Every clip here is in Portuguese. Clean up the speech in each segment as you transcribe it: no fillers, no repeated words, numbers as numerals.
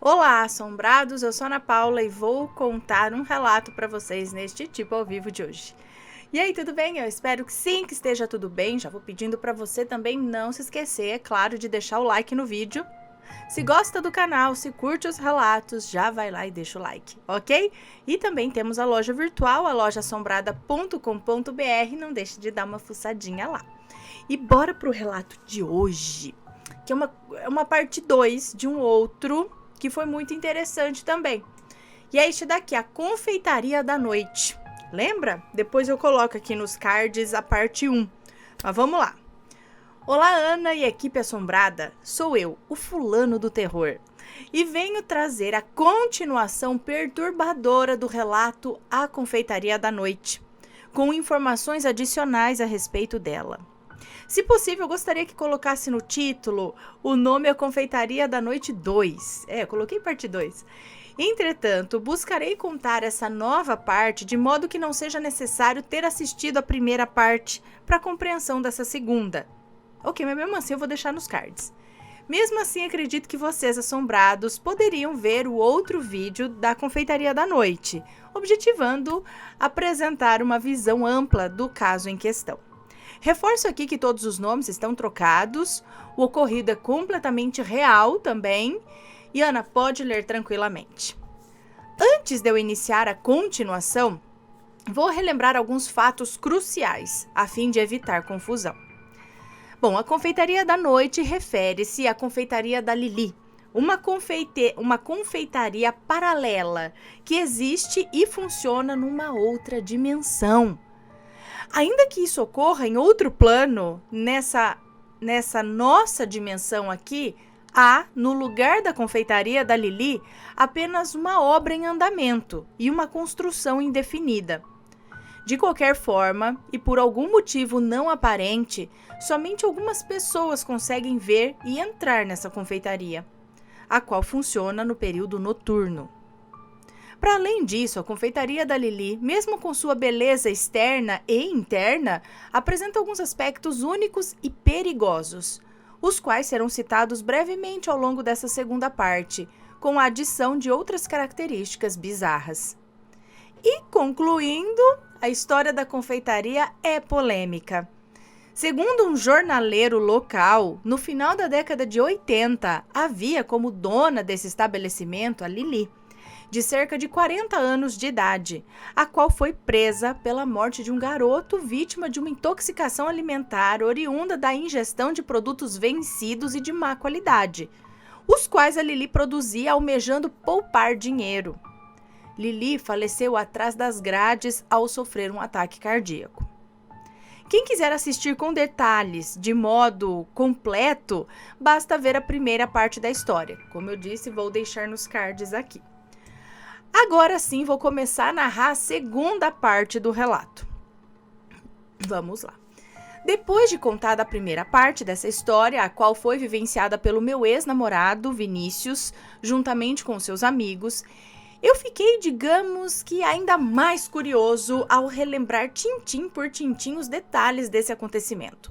Olá, assombrados! Eu sou a Ana Paula e vou contar um relato para vocês neste tipo ao vivo de hoje. E aí, tudo bem? Eu espero que sim, que esteja tudo bem. Já vou pedindo para você também não se esquecer, é claro, de deixar o like no vídeo. Se gosta do canal, se curte os relatos, já vai lá e deixa o like, ok? E também temos a loja virtual, a lojaassombrada.com.br, não deixe de dar uma fuçadinha lá. E bora pro relato de hoje, que é uma parte 2 de um outro que foi muito interessante também. E é este daqui, a Confeitaria da Noite. Lembra? Depois eu coloco aqui nos cards a parte 1. Mas vamos lá. Olá, Ana e equipe assombrada. Sou eu, o fulano do terror. E venho trazer a continuação perturbadora do relato A Confeitaria da Noite, com informações adicionais a respeito dela. Se possível, eu gostaria que colocasse no título o nome A Confeitaria da Noite 2. Eu coloquei parte 2. Entretanto, buscarei contar essa nova parte de modo que não seja necessário ter assistido a primeira parte para a compreensão dessa segunda. Ok, mas mesmo assim eu vou deixar nos cards. Mesmo assim, acredito que vocês, assombrados, poderiam ver o outro vídeo da Confeitaria da Noite, objetivando apresentar uma visão ampla do caso em questão. Reforço aqui que todos os nomes estão trocados, o ocorrido é completamente real também, e Ana pode ler tranquilamente. Antes de eu iniciar a continuação, vou relembrar alguns fatos cruciais, a fim de evitar confusão. Bom, a Confeitaria da Noite refere-se à Confeitaria da Lili, uma confeitaria paralela que existe e funciona numa outra dimensão. Ainda que isso ocorra em outro plano, nessa nossa dimensão aqui, há, no lugar da confeitaria da Lili, apenas uma obra em andamento e uma construção indefinida. De qualquer forma, e por algum motivo não aparente, somente algumas pessoas conseguem ver e entrar nessa confeitaria, a qual funciona no período noturno. Para além disso, a confeitaria da Lili, mesmo com sua beleza externa e interna, apresenta alguns aspectos únicos e perigosos, os quais serão citados brevemente ao longo dessa segunda parte, com a adição de outras características bizarras. E concluindo, a história da confeitaria é polêmica. Segundo um jornaleiro local, no final da década de 80, havia como dona desse estabelecimento a Lili, de cerca de 40 anos de idade, a qual foi presa pela morte de um garoto vítima de uma intoxicação alimentar oriunda da ingestão de produtos vencidos e de má qualidade, os quais a Lili produzia almejando poupar dinheiro. Lili faleceu atrás das grades ao sofrer um ataque cardíaco. Quem quiser assistir com detalhes, de modo completo, basta ver a primeira parte da história. Como eu disse, vou deixar nos cards aqui. Agora sim, vou começar a narrar a segunda parte do relato. Vamos lá. Depois de contar a primeira parte dessa história, a qual foi vivenciada pelo meu ex-namorado, Vinícius, juntamente com seus amigos, eu fiquei, digamos que ainda mais curioso ao relembrar tintim por tintim os detalhes desse acontecimento.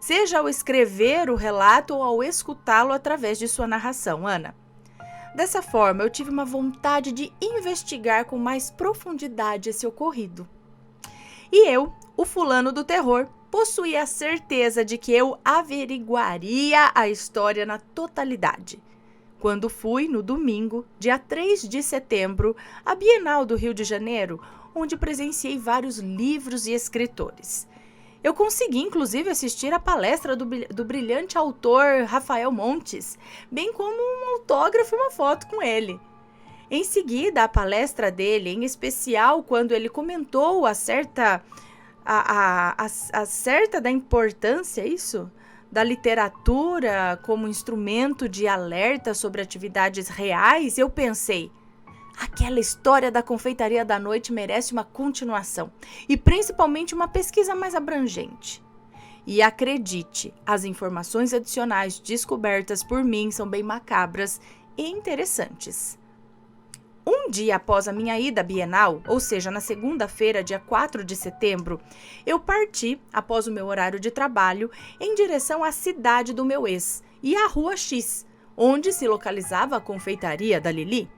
Seja ao escrever o relato ou ao escutá-lo através de sua narração, Ana. Dessa forma, eu tive uma vontade de investigar com mais profundidade esse ocorrido. E eu, o fulano do terror, possuía a certeza de que eu averiguaria a história na totalidade. Quando fui, no domingo, dia 3 de setembro, à Bienal do Rio de Janeiro, onde presenciei vários livros e escritores. Eu consegui, inclusive, assistir a palestra do brilhante autor Rafael Montes, bem como um autógrafo e uma foto com ele. Em seguida, a palestra dele, em especial quando ele comentou acerca da importância, da literatura como instrumento de alerta sobre atividades reais, eu pensei, aquela história da Confeitaria da Noite merece uma continuação e principalmente uma pesquisa mais abrangente. E acredite, as informações adicionais descobertas por mim são bem macabras e interessantes. Um dia após a minha ida à Bienal, ou seja, na segunda-feira, dia 4 de setembro, eu parti, após o meu horário de trabalho, em direção à cidade do meu ex e à Rua X, onde se localizava a confeitaria da Lili,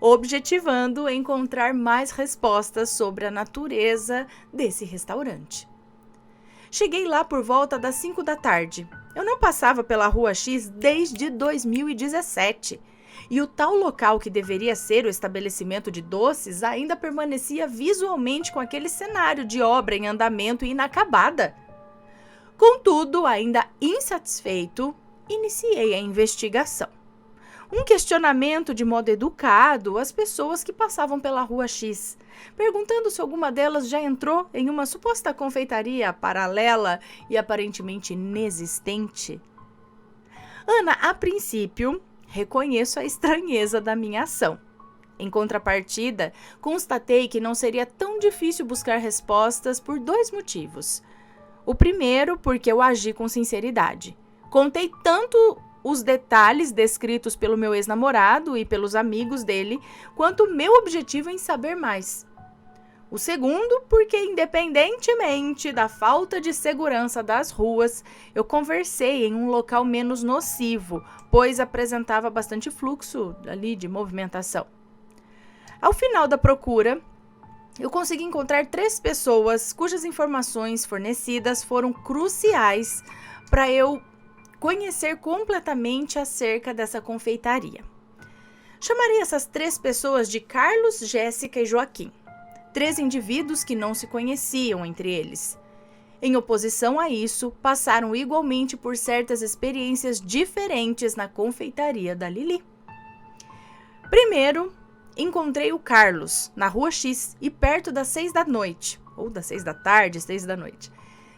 objetivando encontrar mais respostas sobre a natureza desse restaurante. Cheguei lá por volta das 5 da tarde. Eu não passava pela Rua X desde 2017. E o tal local que deveria ser o estabelecimento de doces ainda permanecia visualmente com aquele cenário de obra em andamento e inacabada. Contudo, ainda insatisfeito, iniciei a investigação. Um questionamento de modo educado às pessoas que passavam pela Rua X, perguntando se alguma delas já entrou em uma suposta confeitaria paralela e aparentemente inexistente. Ana, a princípio, reconheço a estranheza da minha ação. Em contrapartida, constatei que não seria tão difícil buscar respostas por 2 motivos. O primeiro, porque eu agi com sinceridade. Contei tanto os detalhes descritos pelo meu ex-namorado e pelos amigos dele, quanto o meu objetivo em saber mais. O segundo, porque independentemente da falta de segurança das ruas, eu conversei em um local menos nocivo, pois apresentava bastante fluxo ali de movimentação. Ao final da procura, eu consegui encontrar 3 pessoas cujas informações fornecidas foram cruciais para eu conhecer completamente acerca dessa confeitaria. Chamarei essas 3 pessoas de Carlos, Jéssica e Joaquim. 3 indivíduos que não se conheciam entre eles. Em oposição a isso, passaram igualmente por certas experiências diferentes na confeitaria da Lili. Primeiro, encontrei o Carlos na Rua X e perto das 6 da noite, ou das 6 da tarde, 6 da noite.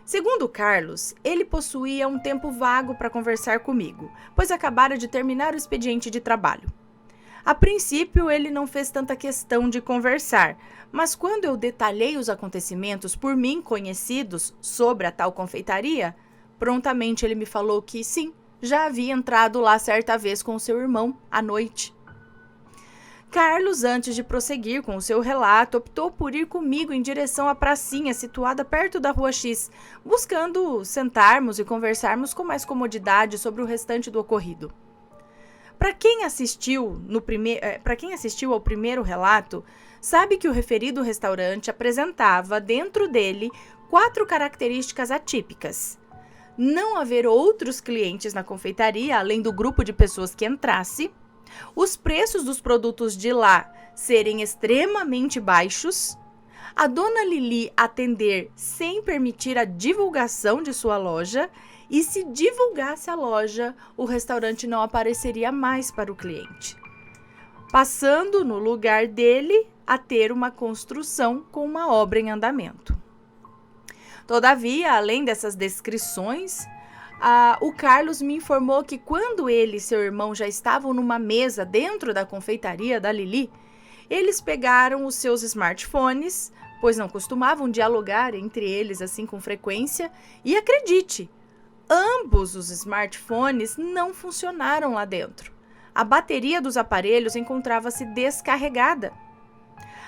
Segundo o Carlos, ele possuía um tempo vago para conversar comigo, pois acabara de terminar o expediente de trabalho. A princípio, ele não fez tanta questão de conversar, mas quando eu detalhei os acontecimentos por mim conhecidos sobre a tal confeitaria, prontamente ele me falou que sim, já havia entrado lá certa vez com seu irmão à noite. Carlos, antes de prosseguir com o seu relato, optou por ir comigo em direção à pracinha situada perto da Rua X, buscando sentarmos e conversarmos com mais comodidade sobre o restante do ocorrido. Para quem assistiu ao primeiro relato, sabe que o referido restaurante apresentava dentro dele 4 características atípicas. Não haver outros clientes na confeitaria, além do grupo de pessoas que entrasse, os preços dos produtos de lá serem extremamente baixos, a dona Lili atender sem permitir a divulgação de sua loja, e se divulgasse a loja, o restaurante não apareceria mais para o cliente, passando no lugar dele a ter uma construção com uma obra em andamento. Todavia, além dessas descrições, o Carlos me informou que quando ele e seu irmão já estavam numa mesa dentro da confeitaria da Lili, eles pegaram os seus smartphones, pois não costumavam dialogar entre eles assim com frequência, e acredite, ambos os smartphones não funcionaram lá dentro. A bateria dos aparelhos encontrava-se descarregada.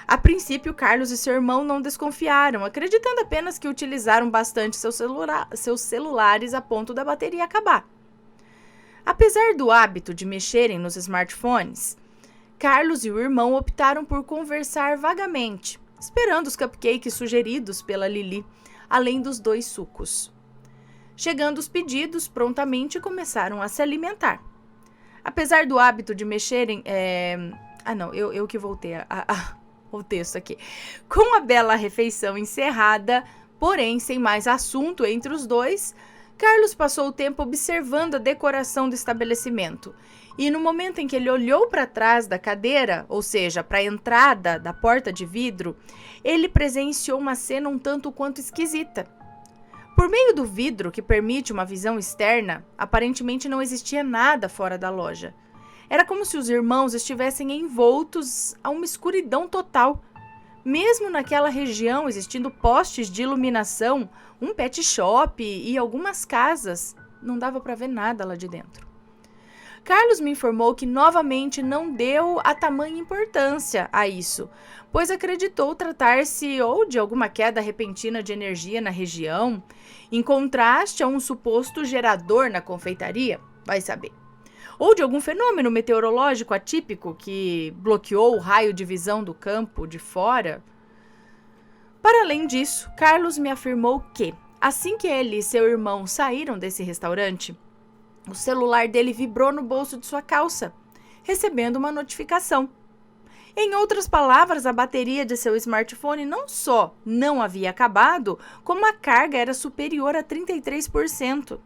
A princípio, Carlos e seu irmão não desconfiaram, acreditando apenas que utilizaram bastante seus celulares a ponto da bateria acabar. Apesar do hábito de mexerem nos smartphones, Carlos e o irmão optaram por conversar vagamente, esperando os cupcakes sugeridos pela Lili, além dos 2 sucos. Chegando os pedidos, prontamente começaram a se alimentar. Apesar do hábito de mexerem... eu que voltei o texto aqui. Com a bela refeição encerrada, porém sem mais assunto entre os 2, Carlos passou o tempo observando a decoração do estabelecimento. E no momento em que ele olhou para trás da cadeira, ou seja, para a entrada da porta de vidro, ele presenciou uma cena um tanto quanto esquisita. Por meio do vidro, que permite uma visão externa, aparentemente não existia nada fora da loja. Era como se os irmãos estivessem envoltos a uma escuridão total. Mesmo naquela região existindo postes de iluminação, um pet shop e algumas casas, não dava para ver nada lá de dentro. Carlos me informou que novamente não deu a tamanha importância a isso, pois acreditou tratar-se ou de alguma queda repentina de energia na região, em contraste a um suposto gerador na confeitaria, vai saber. ou de algum fenômeno meteorológico atípico que bloqueou o raio de visão do campo de fora. Para além disso, Carlos me afirmou que, assim que ele e seu irmão saíram desse restaurante, o celular dele vibrou no bolso de sua calça, recebendo uma notificação. Em outras palavras, a bateria de seu smartphone não só não havia acabado, como a carga era superior a 33%.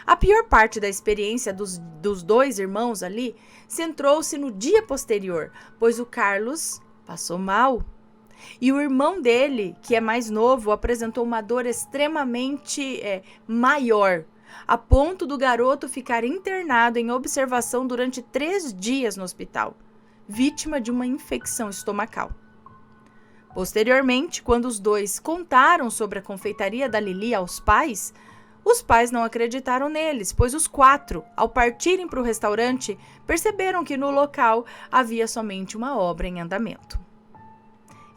A pior parte da experiência dos dois irmãos ali centrou-se no dia posterior, pois o Carlos passou mal. E o irmão dele, que é mais novo, apresentou uma dor extremamente maior, a ponto do garoto ficar internado em observação durante 3 dias no hospital, vítima de uma infecção estomacal. Posteriormente, quando os dois contaram sobre a confeitaria da Lili aos pais, os pais não acreditaram neles, pois os 4, ao partirem para o restaurante, perceberam que no local havia somente uma obra em andamento.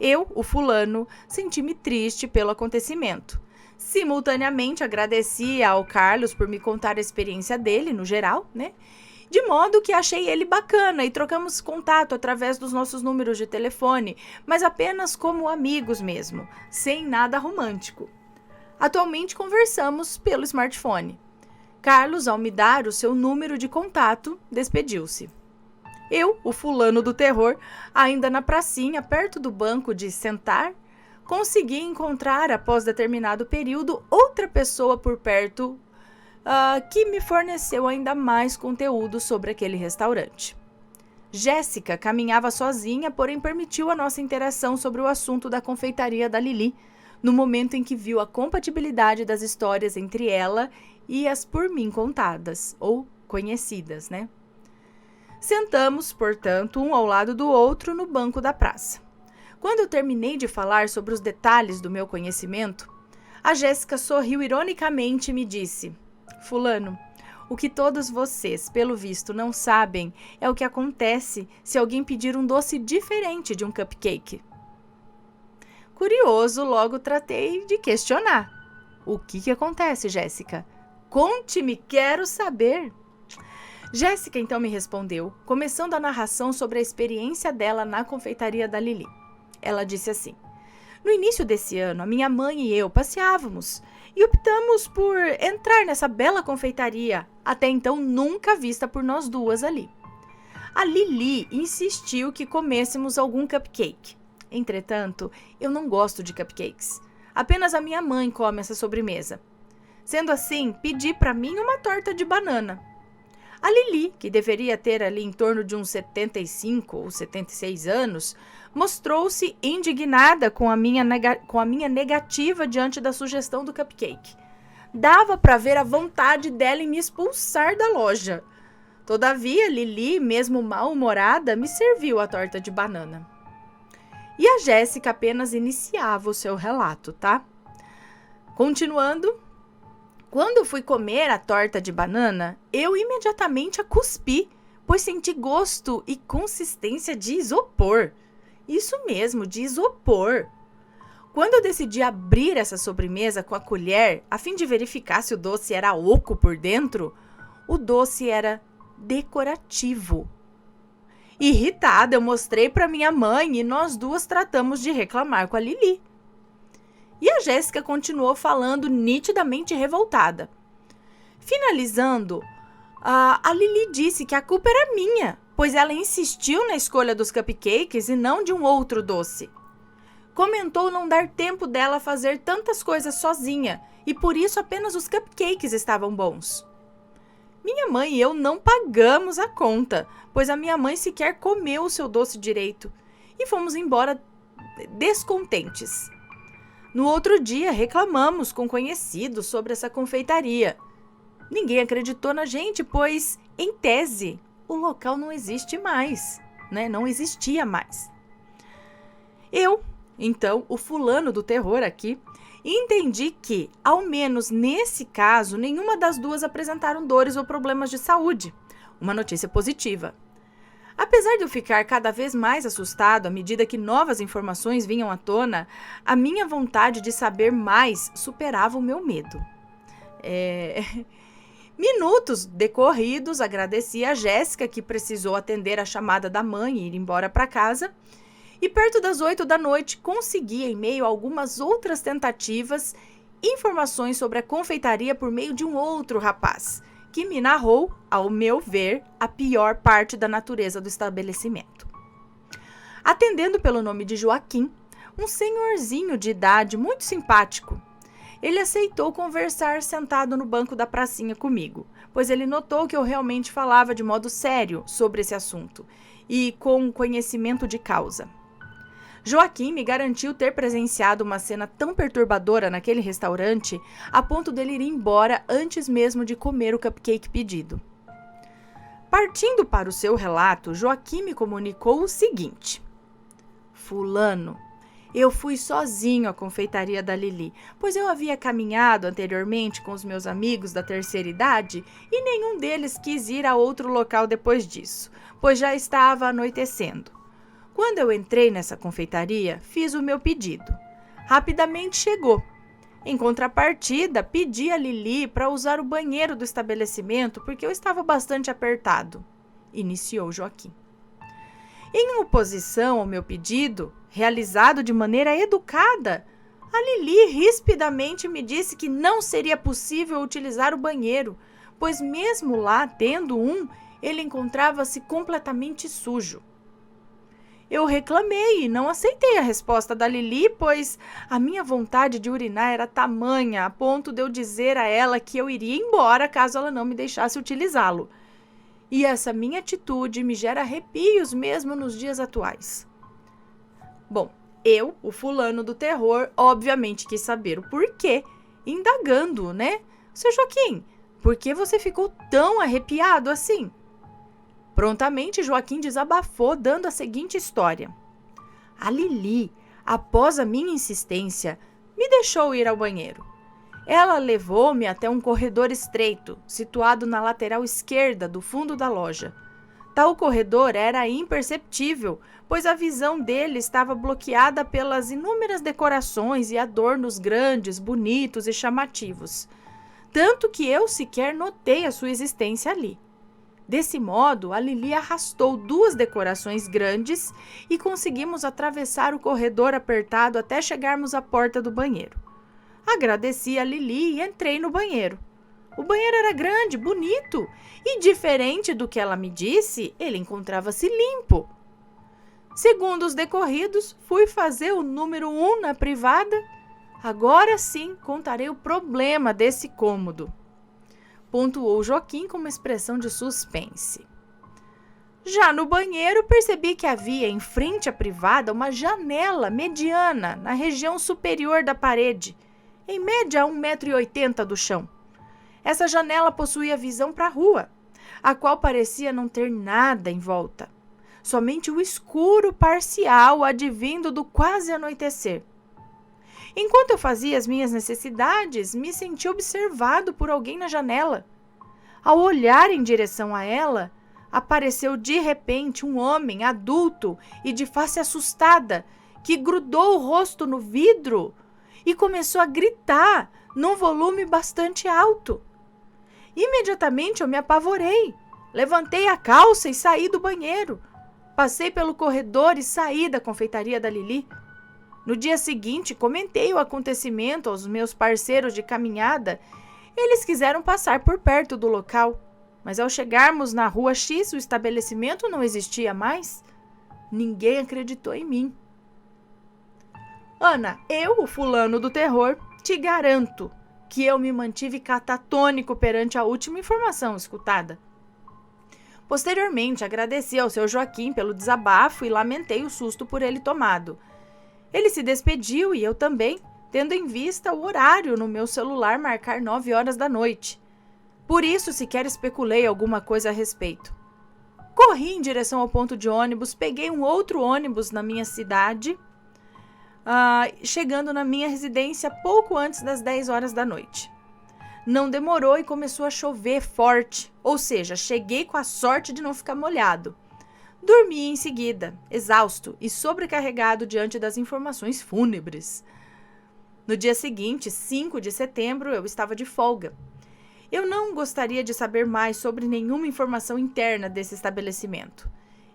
Eu, o fulano, senti-me triste pelo acontecimento. Simultaneamente, agradeci ao Carlos por me contar a experiência dele, no geral, né? De modo que achei ele bacana e trocamos contato através dos nossos números de telefone, mas apenas como amigos mesmo, sem nada romântico. Atualmente conversamos pelo smartphone. Carlos, ao me dar o seu número de contato, despediu-se. Eu, o fulano do terror, ainda na pracinha, perto do banco de sentar, consegui encontrar, após determinado período, outra pessoa por perto que me forneceu ainda mais conteúdo sobre aquele restaurante. Jéssica caminhava sozinha, porém permitiu a nossa interação sobre o assunto da confeitaria da Lili, no momento em que viu a compatibilidade das histórias entre ela e as por mim contadas, ou conhecidas, né? Sentamos, portanto, um ao lado do outro no banco da praça. Quando eu terminei de falar sobre os detalhes do meu conhecimento, a Jéssica sorriu ironicamente e me disse: Fulano, o que todos vocês, pelo visto, não sabem é o que acontece se alguém pedir um doce diferente de um cupcake. Curioso, logo tratei de questionar. O que acontece, Jéssica? Conte-me, quero saber. Jéssica então me respondeu, começando a narração sobre a experiência dela na confeitaria da Lili. Ela disse assim: no início desse ano, a minha mãe e eu passeávamos e optamos por entrar nessa bela confeitaria, até então nunca vista por nós duas ali. A Lili insistiu que comêssemos algum cupcake. Entretanto, eu não gosto de cupcakes. Apenas a minha mãe come essa sobremesa. Sendo assim, pedi para mim uma torta de banana. A Lili, que deveria ter ali em torno de uns 75 ou 76 anos, mostrou-se indignada com a minha negativa diante da sugestão do cupcake. Dava para ver a vontade dela em me expulsar da loja. Todavia, Lili, mesmo mal-humorada, me serviu a torta de banana. E a Jéssica apenas iniciava o seu relato, tá? Continuando, quando fui comer a torta de banana, eu imediatamente a cuspi, pois senti gosto e consistência de isopor. Isso mesmo, de isopor. Quando eu decidi abrir essa sobremesa com a colher, a fim de verificar se o doce era oco por dentro, o doce era decorativo. Irritada, eu mostrei para minha mãe e nós duas tratamos de reclamar com a Lili. E a Jéssica continuou falando nitidamente revoltada. Finalizando, a Lili disse que a culpa era minha, pois ela insistiu na escolha dos cupcakes e não de um outro doce. Comentou não dar tempo dela fazer tantas coisas sozinha e por isso apenas os cupcakes estavam bons. Minha mãe e eu não pagamos a conta, pois a minha mãe sequer comeu o seu doce direito e fomos embora descontentes. No outro dia, reclamamos com conhecidos sobre essa confeitaria. Ninguém acreditou na gente, pois, em tese, o local não existe mais, né? Não existia mais. Eu, então, o fulano do terror aqui, entendi que, ao menos nesse caso, nenhuma das duas apresentaram dores ou problemas de saúde. Uma notícia positiva. Apesar de eu ficar cada vez mais assustado à medida que novas informações vinham à tona, a minha vontade de saber mais superava o meu medo. Minutos decorridos, agradeci a Jéssica, que precisou atender a chamada da mãe e ir embora para casa. E perto das 8 da noite, consegui, em meio a algumas outras tentativas, informações sobre a confeitaria por meio de um outro rapaz, que me narrou, ao meu ver, a pior parte da natureza do estabelecimento. Atendendo pelo nome de Joaquim, um senhorzinho de idade muito simpático, ele aceitou conversar sentado no banco da pracinha comigo, pois ele notou que eu realmente falava de modo sério sobre esse assunto e com conhecimento de causa. Joaquim me garantiu ter presenciado uma cena tão perturbadora naquele restaurante a ponto dele ir embora antes mesmo de comer o cupcake pedido. Partindo para o seu relato, Joaquim me comunicou o seguinte: Fulano, eu fui sozinho à confeitaria da Lili, pois eu havia caminhado anteriormente com os meus amigos da terceira idade e nenhum deles quis ir a outro local depois disso, pois já estava anoitecendo. Quando eu entrei nessa confeitaria, fiz o meu pedido. Rapidamente chegou. Em contrapartida, pedi a Lili para usar o banheiro do estabelecimento porque eu estava bastante apertado, iniciou Joaquim. Em oposição ao meu pedido, realizado de maneira educada, a Lili rispidamente me disse que não seria possível utilizar o banheiro, pois mesmo lá tendo um, ele encontrava-se completamente sujo. Eu reclamei e não aceitei a resposta da Lili, pois a minha vontade de urinar era tamanha a ponto de eu dizer a ela que eu iria embora caso ela não me deixasse utilizá-lo. E essa minha atitude me gera arrepios mesmo nos dias atuais. Bom, eu, o fulano do terror, obviamente quis saber o porquê, indagando, né? Seu Joaquim, por que você ficou tão arrepiado assim? Prontamente, Joaquim desabafou, dando a seguinte história. A Lili, após a minha insistência, me deixou ir ao banheiro. Ela levou-me até um corredor estreito, situado na lateral esquerda do fundo da loja. Tal corredor era imperceptível, pois a visão dele estava bloqueada pelas inúmeras decorações e adornos grandes, bonitos e chamativos. Tanto que eu sequer notei a sua existência ali. Desse modo, a Lili arrastou 2 decorações grandes e conseguimos atravessar o corredor apertado até chegarmos à porta do banheiro. Agradeci a Lili e entrei no banheiro. O banheiro era grande, bonito e, diferente do que ela me disse, ele encontrava-se limpo. Segundo os decorridos, fui fazer o número 1 na privada. Agora sim contarei o problema desse cômodo, pontuou Joaquim com uma expressão de suspense. Já no banheiro, percebi que havia em frente à privada uma janela mediana na região superior da parede, em média a 1,80 m do chão. Essa janela possuía visão para a rua, a qual parecia não ter nada em volta, somente o escuro parcial advindo do quase anoitecer. Enquanto eu fazia as minhas necessidades, me senti observado por alguém na janela. Ao olhar em direção a ela, apareceu de repente um homem adulto e de face assustada, que grudou o rosto no vidro e começou a gritar num volume bastante alto. Imediatamente eu me apavorei, levantei a calça e saí do banheiro. Passei pelo corredor e saí da confeitaria da Lili. No dia seguinte, comentei o acontecimento aos meus parceiros de caminhada. Eles quiseram passar por perto do local, mas ao chegarmos na rua X, o estabelecimento não existia mais. Ninguém acreditou em mim. Ana, eu, o fulano do terror, te garanto que eu me mantive catatônico perante a última informação escutada. Posteriormente, agradeci ao seu Joaquim pelo desabafo e lamentei o susto por ele tomado. Ele se despediu e eu também, tendo em vista o horário no meu celular marcar 9 horas da noite. Por isso, sequer especulei alguma coisa a respeito. Corri em direção ao ponto de ônibus, peguei um outro ônibus na minha cidade, chegando na minha residência pouco antes das 10 horas da noite. Não demorou e começou a chover forte, ou seja, cheguei com a sorte de não ficar molhado. Dormi em seguida, exausto e sobrecarregado diante das informações fúnebres. No dia seguinte, 5 de setembro, eu estava de folga. Eu não gostaria de saber mais sobre nenhuma informação interna desse estabelecimento.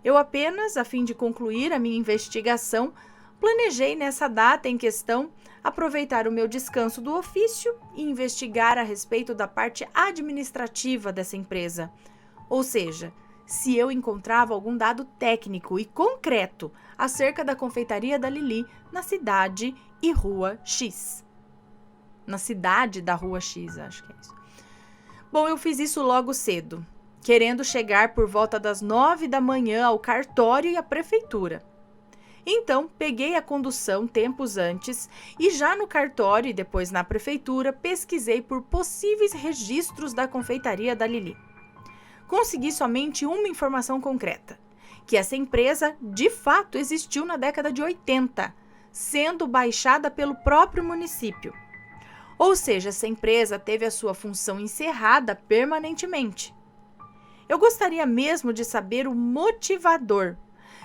Eu apenas, a fim de concluir a minha investigação, planejei nessa data em questão aproveitar o meu descanso do ofício e investigar a respeito da parte administrativa dessa empresa. Ou seja, se eu encontrava algum dado técnico e concreto acerca da confeitaria da Lili na cidade e Rua X. Na cidade da Rua X, acho que é isso. Bom, eu fiz isso logo cedo, querendo chegar por volta das 9 da manhã ao cartório e à prefeitura. Então, peguei a condução tempos antes e já no cartório e depois na prefeitura pesquisei por possíveis registros da confeitaria da Lili. Consegui somente uma informação concreta, que essa empresa de fato existiu na década de 80, sendo baixada pelo próprio município. Ou seja, essa empresa teve a sua função encerrada permanentemente. Eu gostaria mesmo de saber o motivador,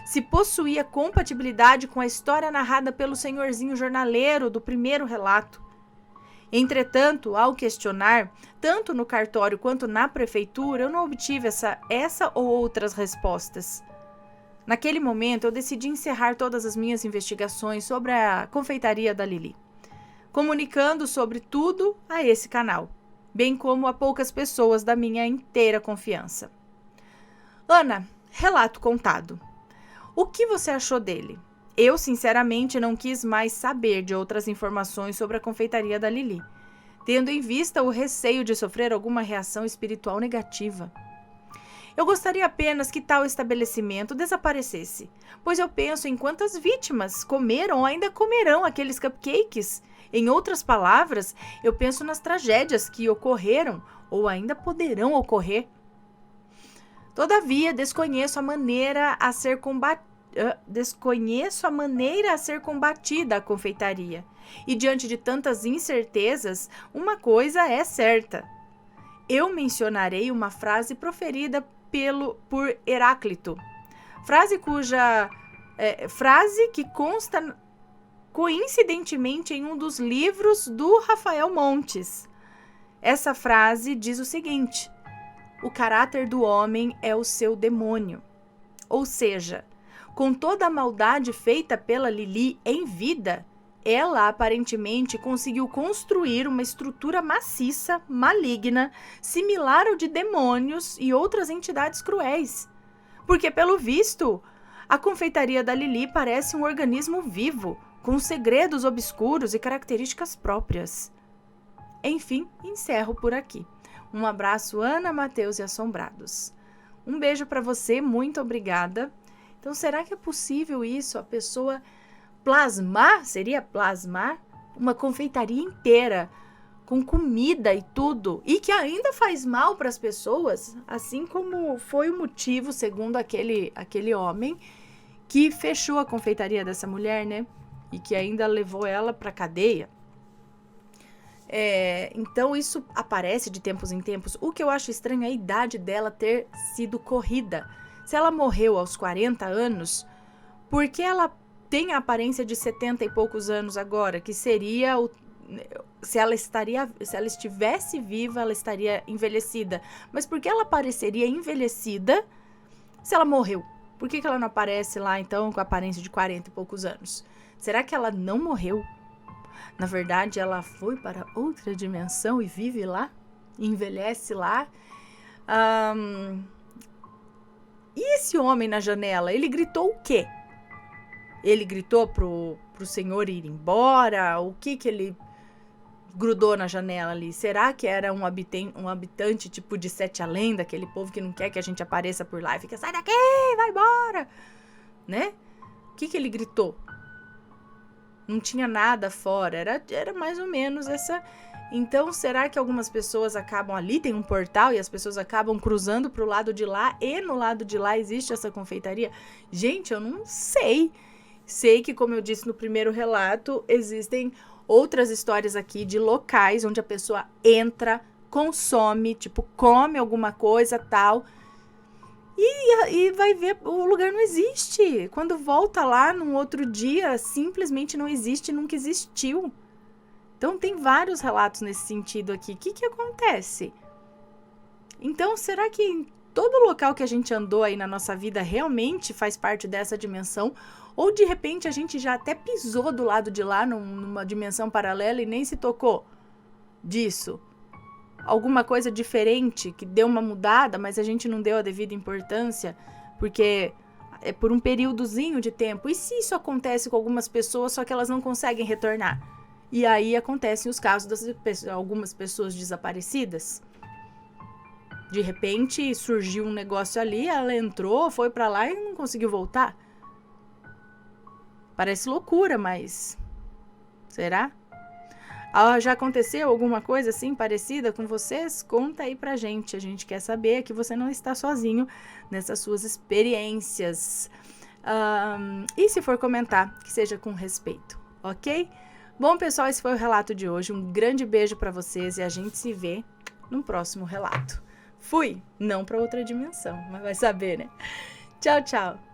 se possuía compatibilidade com a história narrada pelo senhorzinho jornaleiro do primeiro relato. Entretanto, ao questionar, tanto no cartório quanto na prefeitura, eu não obtive essa ou outras respostas. Naquele momento, eu decidi encerrar todas as minhas investigações sobre a confeitaria da Lili, comunicando sobre tudo a esse canal, bem como a poucas pessoas da minha inteira confiança. Ana, relato contado. O que você achou dele? Eu, sinceramente, não quis mais saber de outras informações sobre a confeitaria da Lili, tendo em vista o receio de sofrer alguma reação espiritual negativa. Eu gostaria apenas que tal estabelecimento desaparecesse, pois eu penso em quantas vítimas comeram ou ainda comerão aqueles cupcakes. Em outras palavras, eu penso nas tragédias que ocorreram ou ainda poderão ocorrer. Todavia, desconheço a maneira a ser combatida a confeitaria. E diante de tantas incertezas, uma coisa é certa. Eu mencionarei uma frase proferida por Heráclito, frase que consta coincidentemente em um dos livros do Rafael Montes. Essa frase diz o seguinte: o caráter do homem é o seu demônio. Ou seja, com toda a maldade feita pela Lili em vida, ela aparentemente conseguiu construir uma estrutura maciça, maligna, similar ao de demônios e outras entidades cruéis. Porque, pelo visto, a confeitaria da Lili parece um organismo vivo, com segredos obscuros e características próprias. Enfim, encerro por aqui. Um abraço, Ana, Matheus e Assombrados. Um beijo para você, muito obrigada. Então, será que é possível isso? A pessoa plasmar, seria plasmar uma confeitaria inteira, com comida e tudo, e que ainda faz mal para as pessoas, assim como foi o motivo, segundo aquele homem, que fechou a confeitaria dessa mulher, né? E que ainda levou ela para cadeia. Então isso aparece de tempos em tempos. O que eu acho estranho é a idade dela ter sido corrida. Se ela morreu aos 40 anos, por que ela tem a aparência de 70 e poucos anos agora? Que seria se ela estivesse viva, ela estaria envelhecida. Mas por que ela pareceria envelhecida se ela morreu? Por que ela não aparece lá então com a aparência de 40 e poucos anos? Será que ela não morreu? Na verdade, ela foi para outra dimensão e vive lá? Envelhece lá? E esse homem na janela, ele gritou o quê? Ele gritou pro senhor ir embora? O que ele grudou na janela ali? Será que era um habitante tipo de Sete Além, daquele povo que não quer que a gente apareça por lá e fica, sai daqui, vai embora, né? O que ele gritou? Não tinha nada fora, era mais ou menos essa. Então, será que algumas pessoas acabam ali, tem um portal e as pessoas acabam cruzando pro lado de lá e no lado de lá existe essa confeitaria? Gente, eu não sei. Sei que, como eu disse no primeiro relato, existem outras histórias aqui de locais onde a pessoa entra, consome, tipo, come alguma coisa, tal, e vai ver, o lugar não existe. Quando volta lá num outro dia, simplesmente não existe, nunca existiu. Então, tem vários relatos nesse sentido aqui. O que acontece? Então, será que em todo local que a gente andou aí na nossa vida realmente faz parte dessa dimensão? Ou de repente a gente já até pisou do lado de lá, numa dimensão paralela e nem se tocou disso? Alguma coisa diferente que deu uma mudada, mas a gente não deu a devida importância, porque é por um períodozinho de tempo. E se isso acontece com algumas pessoas, só que elas não conseguem retornar? E aí acontecem os casos das algumas pessoas desaparecidas. De repente surgiu um negócio ali, ela entrou, foi pra lá e não conseguiu voltar. Parece loucura, mas será? Já aconteceu alguma coisa assim parecida com vocês? Conta aí pra gente. A gente quer saber que você não está sozinho nessas suas experiências. E se for comentar, que seja com respeito, ok? Bom, pessoal, esse foi o relato de hoje. Um grande beijo pra vocês e a gente se vê no próximo relato. Fui! Não pra outra dimensão, mas vai saber, né? Tchau, tchau!